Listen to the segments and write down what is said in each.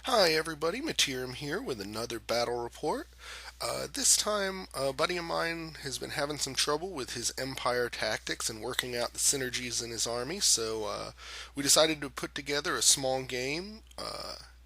Hi everybody, Materim here with another battle report. This time, a buddy of mine has been having some trouble with his Empire tactics and working out the synergies in his army, so we decided to put together a small game,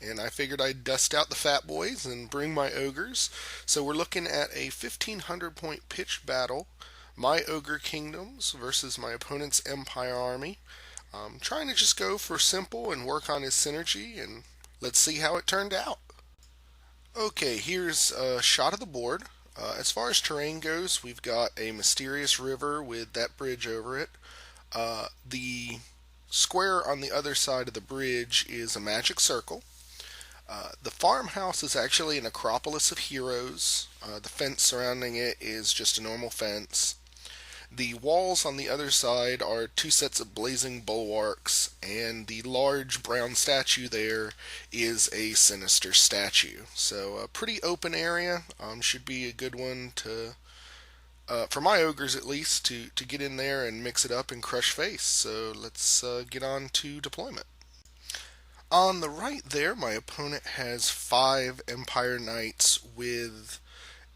and I figured I'd dust out the fat boys and bring my ogres. So we're looking at a 1500 point pitched battle, my Ogre Kingdoms versus my opponent's Empire army. Trying to just go for simple and work on his synergy, and let's see how it turned out. Okay, here's a shot of the board. As far as terrain goes, we've got a mysterious river with that bridge over it. The square on the other side of the bridge is a magic circle. The farmhouse is actually an acropolis of heroes. The fence surrounding it is just a normal fence. The walls on the other side are two sets of blazing bulwarks, and the large brown statue there is a sinister statue. So a pretty open area. Should be a good one to, for my ogres at least, to get in there and mix it up and crush face. So let's get on to deployment. On the right there, my opponent has 5 Empire Knights with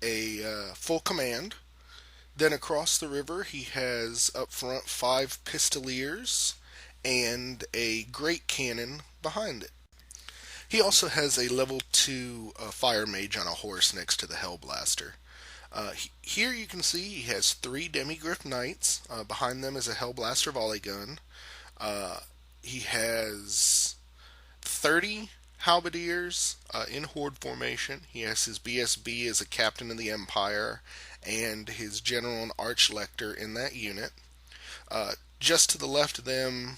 a full command. Then across the river, he has up front 5 Pistoliers and a Great Cannon behind it. He also has a level 2 Fire Mage on a horse next to the Hellblaster. Here you can see he has 3 Demigryph Knights. Behind them is a Hellblaster volley gun. He has 30 Halberdiers in horde formation. He has his BSB as a captain of the Empire and his general and archlector in that unit. Just to the left of them,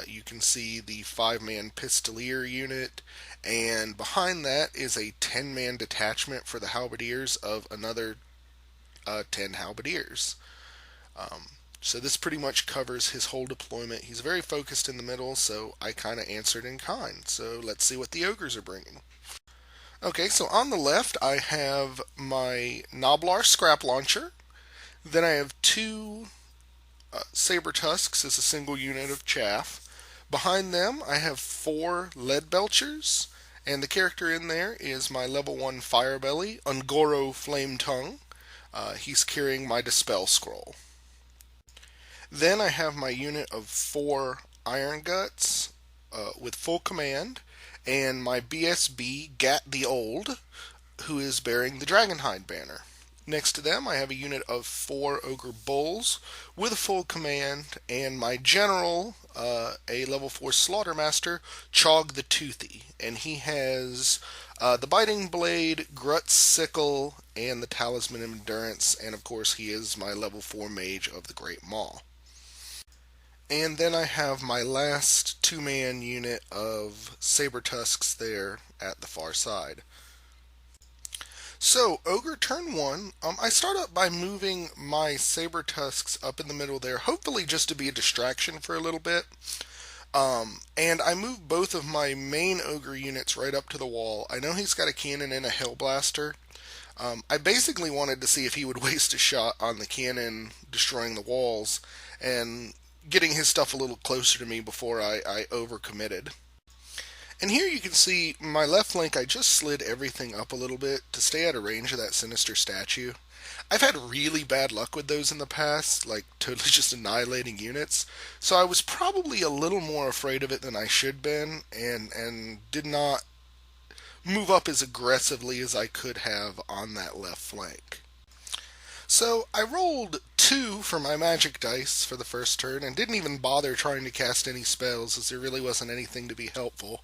you can see the 5-man Pistolier unit, and behind that is a 10-man detachment for the Halberdiers of another 10 Halberdiers. So this pretty much covers his whole deployment. He's very focused in the middle, so I kind of answered in kind. So let's see what the ogres are bringing. Okay, so on the left I have my Gnoblar Scrap Launcher. Then I have 2 Saber Tusks as a single unit of chaff. Behind them I have 4 Lead Belchers, and the character in there is my level 1 Firebelly, Ungoro Flame Tongue. He's carrying my Dispel Scroll. Then I have my unit of 4 Iron Guts with full command, and my BSB Gat the Old, who is bearing the Dragonhide banner. Next to them, I have a unit of 4 Ogre Bulls with a full command, and my general, a level 4 Slaughtermaster, Chogg the Toothy, and he has the Biting Blade, Grut's Sickle, and the Talisman of Endurance, and of course he is my level 4 Mage of the Great Maw. And then I have my last 2-man unit of Saber Tusks there at the far side. So, Ogre turn 1, I start up by moving my Saber Tusks up in the middle there, hopefully just to be a distraction for a little bit. And I move both of my main Ogre units right up to the wall. I know he's got a cannon and a Hellblaster. I basically wanted to see if he would waste a shot on the cannon destroying the walls, and getting his stuff a little closer to me before I overcommitted. And here you can see my left flank, I just slid everything up a little bit to stay out of range of that sinister statue. I've had really bad luck with those in the past, like totally just annihilating units, so I was probably a little more afraid of it than I should have been, and did not move up as aggressively as I could have on that left flank. So I rolled 2 for my magic dice for the first turn and didn't even bother trying to cast any spells, as there really wasn't anything to be helpful.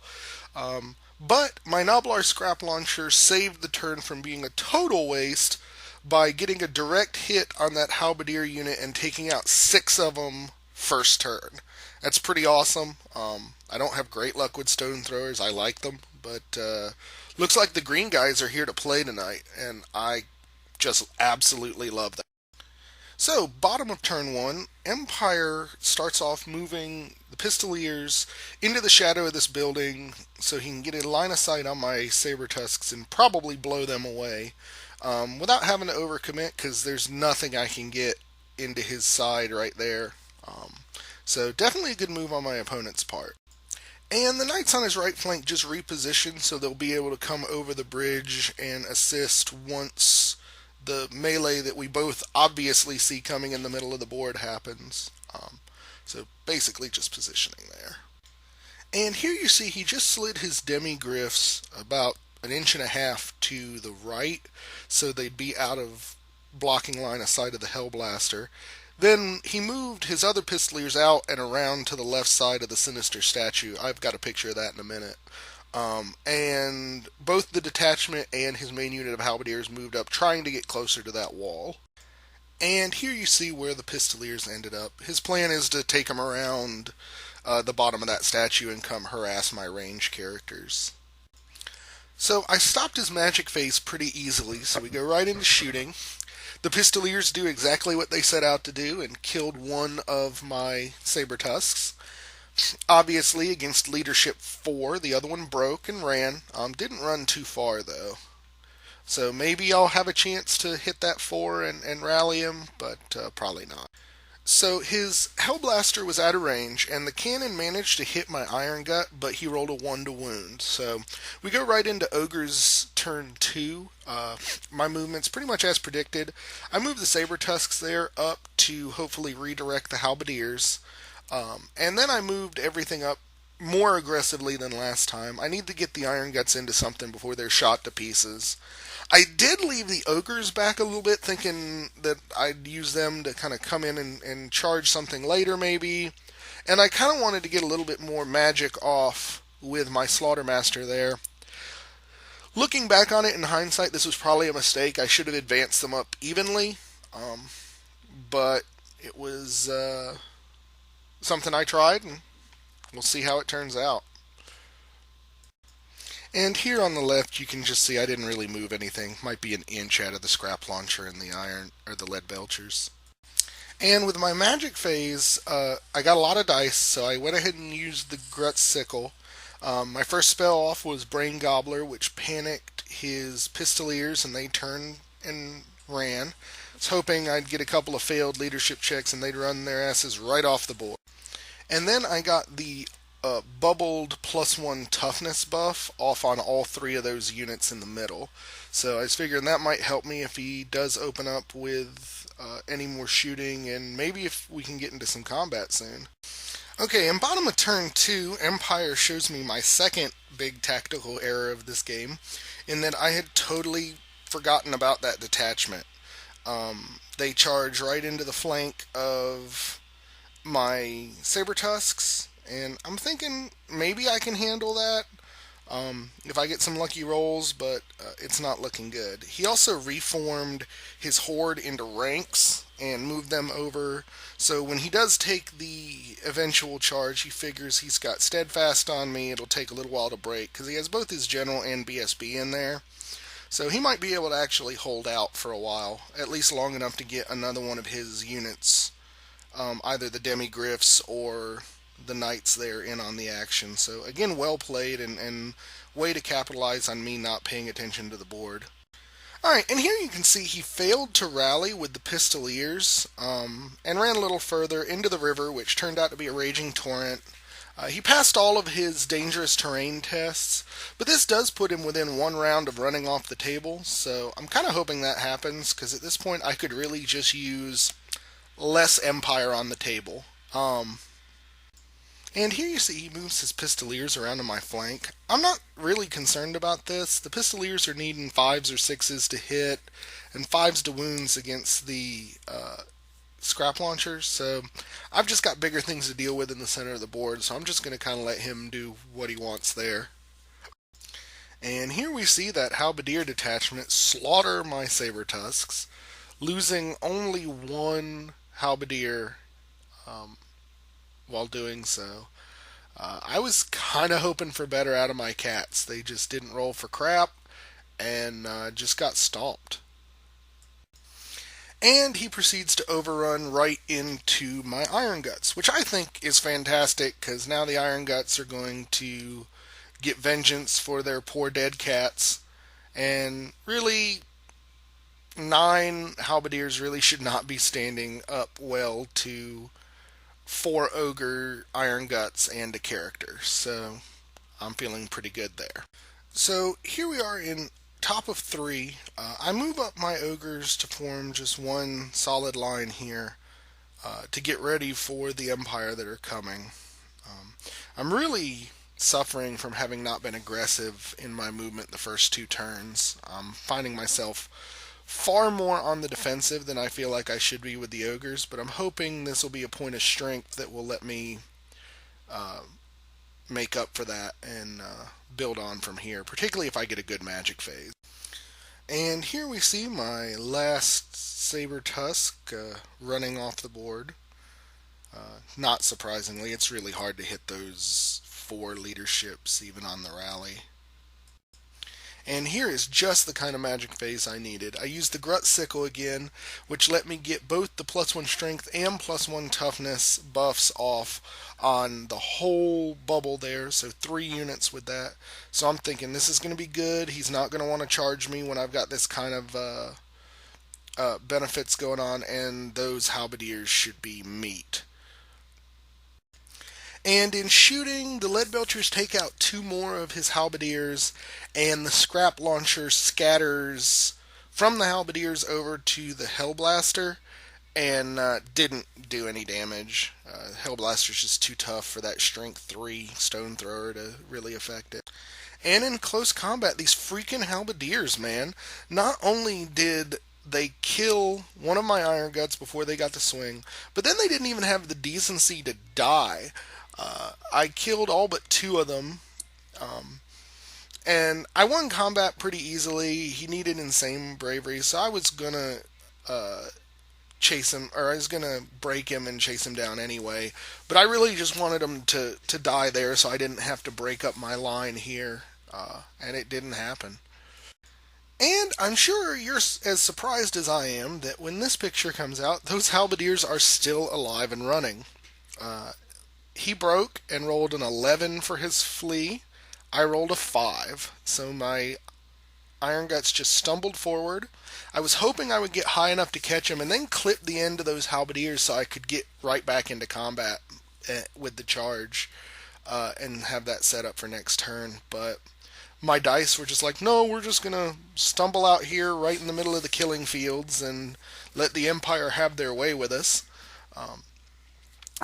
But my Gnoblar Scrap Launcher saved the turn from being a total waste by getting a direct hit on that Halberdier unit and taking out 6 of them first turn. That's pretty awesome. I don't have great luck with stone throwers. I like them, but looks like the green guys are here to play tonight, and I just absolutely love that. So, bottom of turn 1, Empire starts off moving the Pistoliers into the shadow of this building so he can get a line of sight on my Saber Tusks and probably blow them away without having to overcommit, because there's nothing I can get into his side right there. So definitely a good move on my opponent's part. And the knights on his right flank just reposition, so they'll be able to come over the bridge and assist once the melee that we both obviously see coming in the middle of the board happens. So basically just positioning there. And here you see he just slid his demi-griffs about an inch and a half to the right, so they'd be out of blocking line of sight of the Hellblaster. Then he moved his other Pistoliers out and around to the left side of the Sinister statue. I've got a picture of that in a minute. And both the detachment and his main unit of Halberdiers moved up, trying to get closer to that wall. And here you see where the Pistoliers ended up. His plan is to take them around the bottom of that statue and come harass my range characters. So I stopped his magic phase pretty easily, so we go right into shooting. The Pistoliers do exactly what they set out to do and killed one of my Saber Tusks. Obviously, against leadership 4, the other one broke and ran. Didn't run too far, though. So maybe I'll have a chance to hit that 4 and rally him, but probably not. So his Hellblaster was out of range, and the cannon managed to hit my Iron Gut, but he rolled a 1 to wound. So we go right into Ogre's turn 2. My movement's pretty much as predicted. I moved the Saber Tusks there up to hopefully redirect the Halberdiers. And then I moved everything up more aggressively than last time. I need to get the Iron Guts into something before they're shot to pieces. I did leave the Ogres back a little bit, thinking that I'd use them to kind of come in and charge something later, maybe. And I kind of wanted to get a little bit more magic off with my Slaughtermaster there. Looking back on it in hindsight, this was probably a mistake. I should have advanced them up evenly. But it was something I tried, and we'll see how it turns out. And here on the left, you can just see I didn't really move anything. Might be an inch out of the scrap launcher and the iron or the lead belchers. And with my magic phase, I got a lot of dice, so I went ahead and used the Grut Sickle. My first spell off was Brain Gobbler, which panicked his Pistoliers, and they turned and ran. I was hoping I'd get a couple of failed leadership checks, and they'd run their asses right off the board. And then I got the bubbled +1 toughness buff off on all 3 of those units in the middle. So I was figuring that might help me if he does open up with any more shooting, and maybe if we can get into some combat soon. Okay, in bottom of turn 2, Empire shows me my second big tactical error of this game, in that I had totally forgotten about that detachment. They charge right into the flank of my Saber Tusks, and I'm thinking maybe I can handle that if I get some lucky rolls, but it's not looking good. He also reformed his horde into ranks and moved them over, so when he does take the eventual charge, he figures he's got Steadfast on me. It'll take a little while to break, because he has both his General and BSB in there. So he might be able to actually hold out for a while, at least long enough to get another one of his units, either the Demi-Griffs or the Knights there in on the action. So again, well played, and way to capitalize on me not paying attention to the board. Alright, and here you can see he failed to rally with the Pistoliers, and ran a little further into the river, which turned out to be a raging torrent. He passed all of his dangerous terrain tests, but this does put him within 1 round of running off the table, so I'm kind of hoping that happens, because at this point I could really just use less Empire on the table. And here you see he moves his Pistoliers around on my flank. I'm not really concerned about this. The Pistoliers are needing 5s or 6s to hit, and 5s to wounds against the scrap launchers, so I've just got bigger things to deal with in the center of the board, so I'm just going to kind of let him do what he wants there. And here we see that Halberdier detachment slaughter my Saber Tusks, losing only 1 Halberdier while doing so. I was kind of hoping for better out of my cats. They just didn't roll for crap, and just got stomped. And he proceeds to overrun right into my Iron Guts, which I think is fantastic, because now the Iron Guts are going to get vengeance for their poor dead cats. And really, 9 Halberdiers really should not be standing up well to 4 ogre iron guts and a character, so I'm feeling pretty good there. So here we are in top of 3. I move up my ogres to form just one solid line here to get ready for the Empire that are coming. I'm really suffering from having not been aggressive in my movement the first 2 turns. I'm finding myself far more on the defensive than I feel like I should be with the ogres, but I'm hoping this will be a point of strength that will let me make up for that and build on from here, particularly if I get a good magic phase. And here we see my last Saber Tusk running off the board. Not surprisingly, it's really hard to hit those 4 leaderships even on the rally. And here is just the kind of magic phase I needed. I used the Grut Sickle again, which let me get both the +1 strength and +1 toughness buffs off on the whole bubble there, so 3 units with that. So I'm thinking this is going to be good. He's not going to want to charge me when I've got this kind of benefits going on, and those halberdiers should be meat. And in shooting, the Leadbelchers take out 2 more of his halberdiers, and the scrap launcher scatters from the halberdiers over to the Hellblaster, and didn't do any damage. Hellblaster's just too tough for that strength 3 stone thrower to really affect it. And in close combat, these freaking halberdiers, man, not only did they kill one of my iron guts before they got to swing, but then they didn't even have the decency to die. I killed all but 2 of them, and I won combat pretty easily. He needed insane bravery, so I was gonna chase him, or I was gonna break him and chase him down anyway. But I really just wanted him to die there, so I didn't have to break up my line here, and it didn't happen. And I'm sure you're as surprised as I am that when this picture comes out, those halberdiers are still alive and running. He broke and rolled an 11 for his flee. I rolled a 5, so my Iron Guts just stumbled forward. I was hoping I would get high enough to catch him and then clip the end of those halberdiers so I could get right back into combat with the charge and have that set up for next turn. But my dice were just like, no, we're just going to stumble out here right in the middle of the killing fields and let the Empire have their way with us.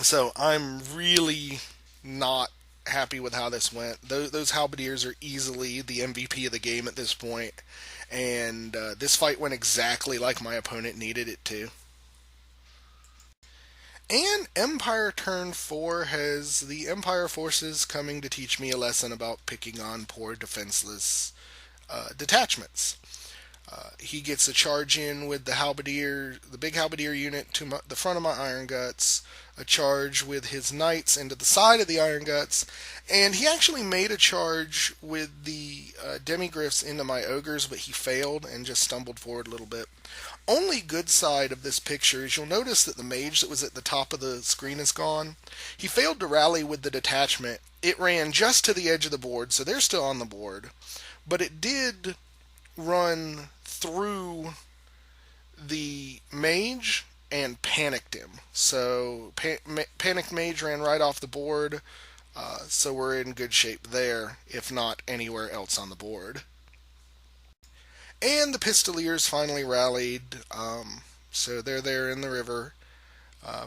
So I'm really not happy with how this went. Those halberdiers are easily the MVP of the game at this point, and this fight went exactly like my opponent needed it to. And Empire turn 4 has the Empire forces coming to teach me a lesson about picking on poor defenseless detachments. He gets a charge in with the big halberdier unit to the front of my Iron Guts, a charge with his knights into the side of the Iron Guts, and he actually made a charge with the demigryphs into my ogres, but he failed and just stumbled forward a little bit. Only good side of this picture is you'll notice that the mage that was at the top of the screen is gone. He failed to rally with the detachment. It ran just to the edge of the board, so they're still on the board, but it did run through the mage and panicked him. So panicked mage ran right off the board, so we're in good shape there, if not anywhere else on the board. And the Pistoliers finally rallied, so they're there in the river.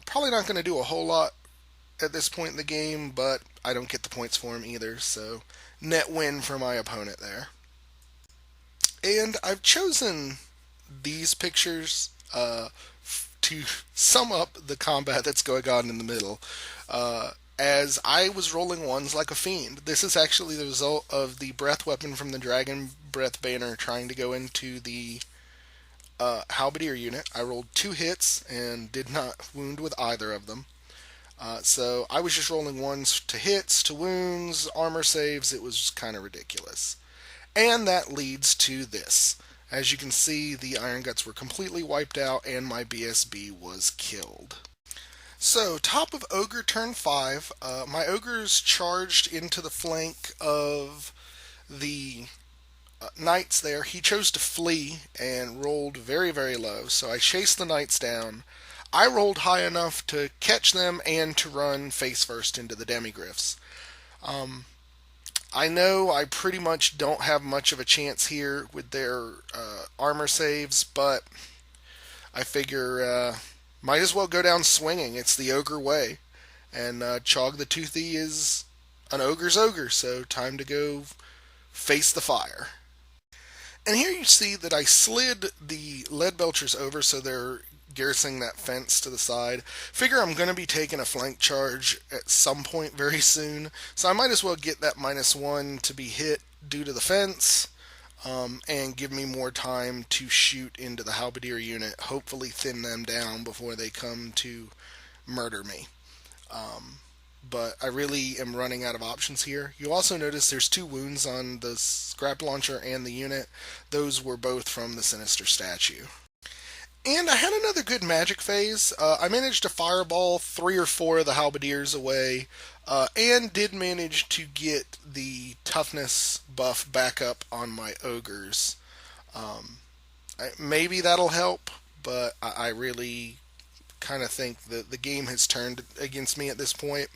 Probably not going to do a whole lot at this point in the game, but I don't get the points for them either, so net win for my opponent there. And I've chosen these pictures to sum up the combat that's going on in the middle. As I was rolling ones like a fiend. This is actually the result of the breath weapon from the Dragon Breath Banner trying to go into the halberdier unit. I rolled 2 hits and did not wound with either of them. So I was just rolling ones to hits, to wounds, armor saves. It was kind of ridiculous. And that leads to this. As you can see, the Iron Guts were completely wiped out and my BSB was killed. So, top of Ogre turn 5, my Ogres charged into the flank of the Knights there. He chose to flee and rolled very, very low, so I chased the Knights down. I rolled high enough to catch them and to run face first into the demigryphs. I know I pretty much don't have much of a chance here with their armor saves, but I figure might as well go down swinging. It's the ogre way. And Chogg the Toothy is an ogre's ogre, so time to go face the fire. And here you see that I slid the lead belchers over so they're garrisoning that fence to the side. Figure I'm going to be taking a flank charge at some point very soon, so I might as well get that -1 to be hit due to the fence, and give me more time to shoot into the halberdier unit, hopefully thin them down before they come to murder me. But I really am running out of options here. You also notice there's 2 wounds on the scrap launcher and the unit. Those were both from the sinister statue. And I had another good magic phase. I managed to fireball 3 or 4 of the halberdiers away, and did manage to get the toughness buff back up on my ogres. Maybe that'll help, but I really kind of think that the game has turned against me at this point.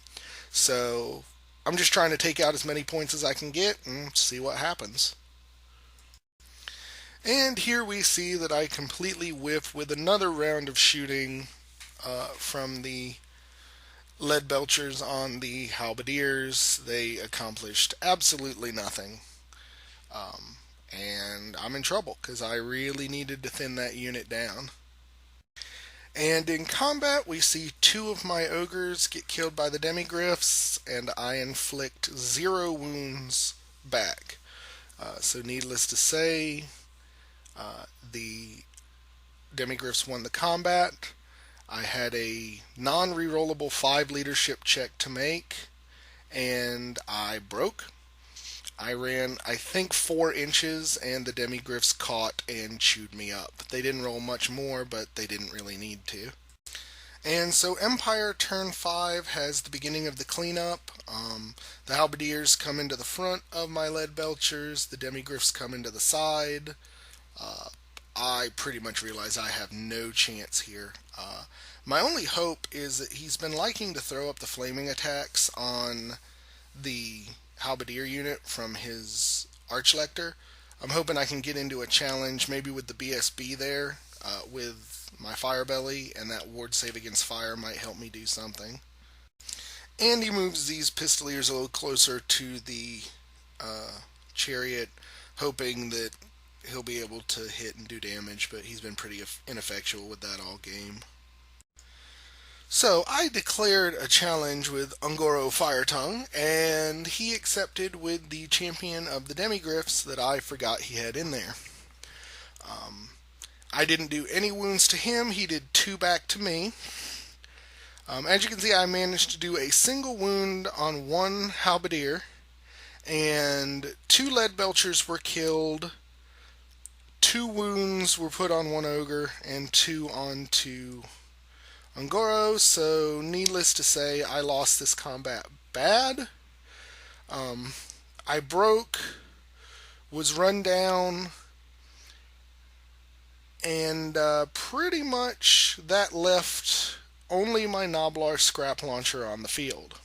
So I'm just trying to take out as many points as I can get and see what happens. And here we see that I completely whiff with another round of shooting from the lead belchers on the halberdiers. They accomplished absolutely nothing. And I'm in trouble because I really needed to thin that unit down. And in combat, we see 2 of my ogres get killed by the demigryphs, and I inflict 0 wounds back. So needless to say, the demigryphs won the combat. I had a non-rerollable 5 leadership check to make, and I broke. I ran, I think, 4 inches, and the demigryphs caught and chewed me up. They didn't roll much more, but they didn't really need to. And so Empire turn 5 has the beginning of the cleanup. The halberdiers come into the front of my lead belchers. The demigryphs come into the side. I pretty much realize I have no chance here. My only hope is that he's been liking to throw up the flaming attacks on the halberdier unit from his archlector. I'm hoping I can get into a challenge, maybe with the BSB there, with my fire belly, and that ward save against fire might help me do something. And he moves these pistoliers a little closer to the chariot, hoping that he'll be able to hit and do damage, but he's been pretty ineffectual with that all game. So I declared a challenge with Ungoro Firetongue, and he accepted with the champion of the demigryphs that I forgot he had in there. I didn't do any wounds to him. He did 2 back to me. As you can see, I managed to do a single wound on 1 halberdier, and 2 lead belchers were killed. 2 wounds were put on 1 ogre, and 2 onto Ungoro, so needless to say, I lost this combat bad. I broke, was run down, and pretty much that left only my Noblar scrap launcher on the field.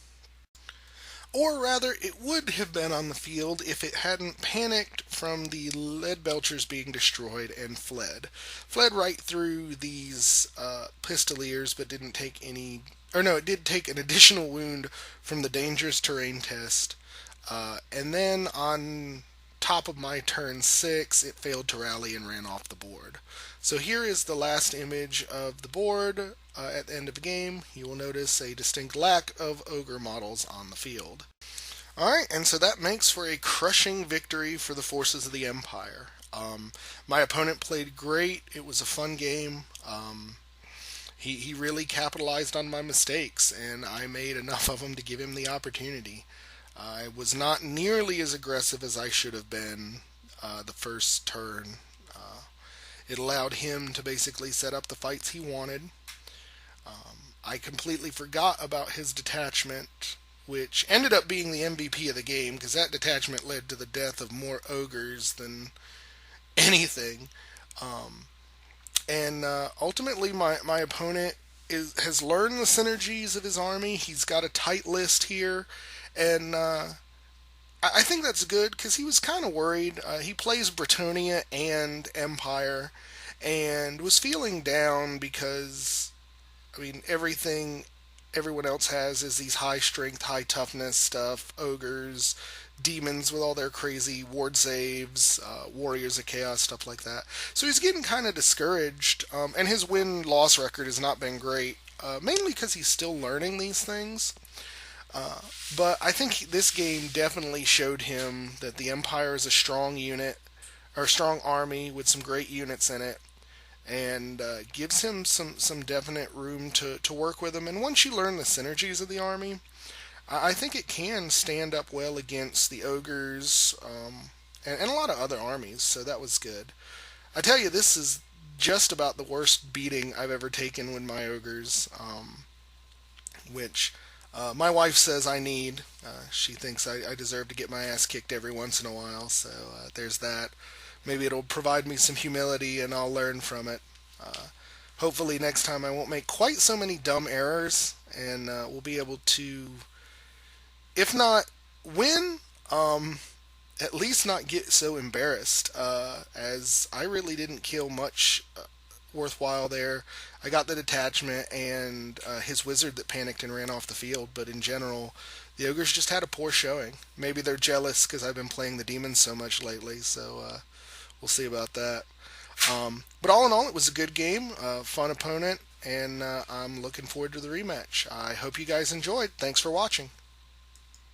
Or rather, it would have been on the field if it hadn't panicked from the lead belchers being destroyed and fled. Fled right through these pistoliers, but didn't take any... Or no, it did take an additional wound from the dangerous terrain test. And then on top of my turn 6, it failed to rally and ran off the board. So here is the last image of the board. At the end of the game, you will notice a distinct lack of ogre models on the field. Alright, and so that makes for a crushing victory for the forces of the Empire. My opponent played great. It was a fun game. He really capitalized on my mistakes, and I made enough of them to give him the opportunity. I was not nearly as aggressive as I should have been the first turn. It allowed him to basically set up the fights he wanted. I completely forgot about his detachment, which ended up being the MVP of the game, because that detachment led to the death of more ogres than anything. And ultimately, my opponent has learned the synergies of his army. He's got a tight list here, and I think that's good because he was kind of worried. He plays Bretonia and Empire, and was feeling down because I mean everything everyone else has is these high strength, high toughness stuff, ogres, demons with all their crazy ward saves, warriors of chaos, stuff like that. So he's getting kind of discouraged, and his win loss record has not been great, mainly because he's still learning these things. But I think this game definitely showed him that the Empire is a strong unit, or a strong army with some great units in it, and gives him some definite room to work with them. And once you learn the synergies of the army, I think it can stand up well against the ogres, and a lot of other armies. So that was good. I tell you, this is just about the worst beating I've ever taken with my ogres, which my wife says I need. She thinks I deserve to get my ass kicked every once in a while. So there's that. Maybe it'll provide me some humility and I'll learn from it. Hopefully, next time I won't make quite so many dumb errors and we'll be able to, if not win, at least not get so embarrassed, as I really didn't kill much worthwhile there. I got the detachment and his wizard that panicked and ran off the field, but in general, the ogres just had a poor showing. Maybe they're jealous because I've been playing the demons so much lately, so we'll see about that. But all in all, it was a good game, fun opponent, and I'm looking forward to the rematch. I hope you guys enjoyed. Thanks for watching.